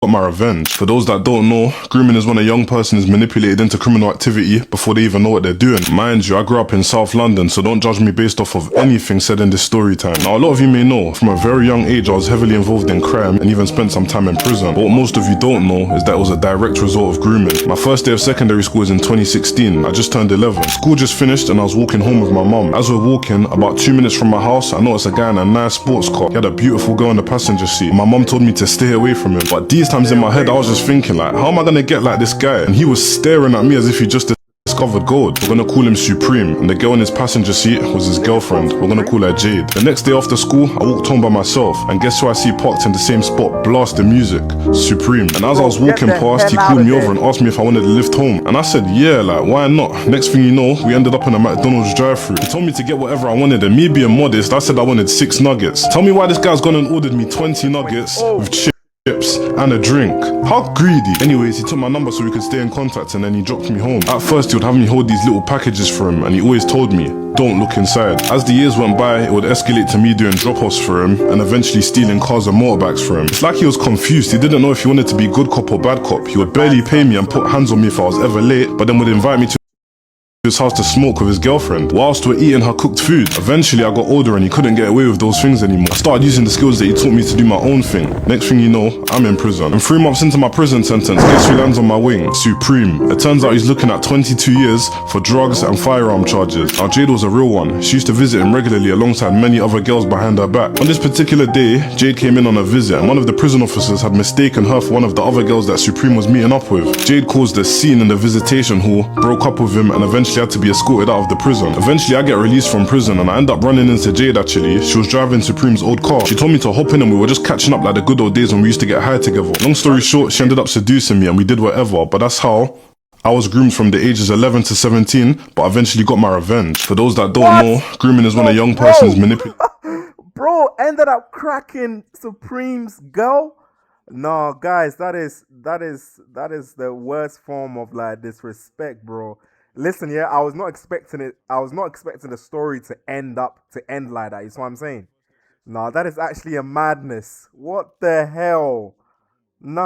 got my revenge. For those that don't know, grooming is when a young person is manipulated into criminal activity before they even know what they're doing. Mind you, I grew up in South London, so don't judge me based off of anything said in this story time. Now, a lot of you may know, from a very young age, I was heavily involved in crime and even spent some time in prison. But what most of you don't know is that it was a direct result of grooming. My first day of secondary school was in 2016. I just turned 11. School just finished and I was walking home with my mum. As we're walking, about 2 minutes from my house, I noticed a guy in a nice sports car. He had a beautiful girl in the passenger seat. My mum told me to stay away from him. But these times in my head, I was just thinking like, how am I gonna get like this guy? And he was staring at me as if he just discovered gold. We're gonna call him Supreme, and the girl in his passenger seat was his girlfriend. We're gonna call her Jade. The next day after school, I walked home by myself, and guess who I see parked in the same spot, blasting music? Supreme. And as I was walking past, he called me over and asked me if I wanted to lift home. And I said, yeah, like, why not? Next thing you know, we ended up in a McDonald's drive-thru. He told me to get whatever I wanted, and me being modest, I said I wanted 6 nuggets. Tell me why this guy's gone and ordered me 20 nuggets with chips and a drink. How greedy. Anyways, he took my number so we could stay in contact, and then he dropped me home. At first, he would have me hold these little packages for him, and he always told me, don't look inside. As the years went by, it would escalate to me doing drop-offs for him and eventually stealing cars and motorbikes for him. It's like he was confused. He didn't know if he wanted to be good cop or bad cop. He would barely pay me and put hands on me if I was ever late, but then would invite me to his house to smoke with his girlfriend whilst we're eating her cooked food. Eventually I got older and he couldn't get away with those things anymore. I started using the skills that he taught me to do my own thing. Next thing you know, I'm in prison. And 3 months into my prison sentence, guess who lands on my wing? Supreme. It turns out he's looking at 22 years for drugs and firearm charges. Now Jade was a real one. She used to visit him regularly alongside many other girls behind her back. On this particular day, Jade came in on a visit and one of the prison officers had mistaken her for one of the other girls that Supreme was meeting up with. Jade caused a scene in the visitation hall, broke up with him, and eventually had to be escorted out of the prison. Eventually I get released from prison and I end up running into Jade actually. She was driving Supreme's old car. She told me to hop in and we were just catching up like the good old days when we used to get high together. Long story short, she ended up seducing me and we did whatever, but that's how I was groomed from the ages 11 to 17, but eventually got my revenge. For those that don't know, grooming is when a young person is manipulated. Bro, ended up cracking Supreme's girl? No, guys, that is the worst form of like disrespect, bro. Listen, yeah, I was not expecting it. I was not expecting the story to end like that. You see what I'm saying? No, that is actually a madness. What the hell?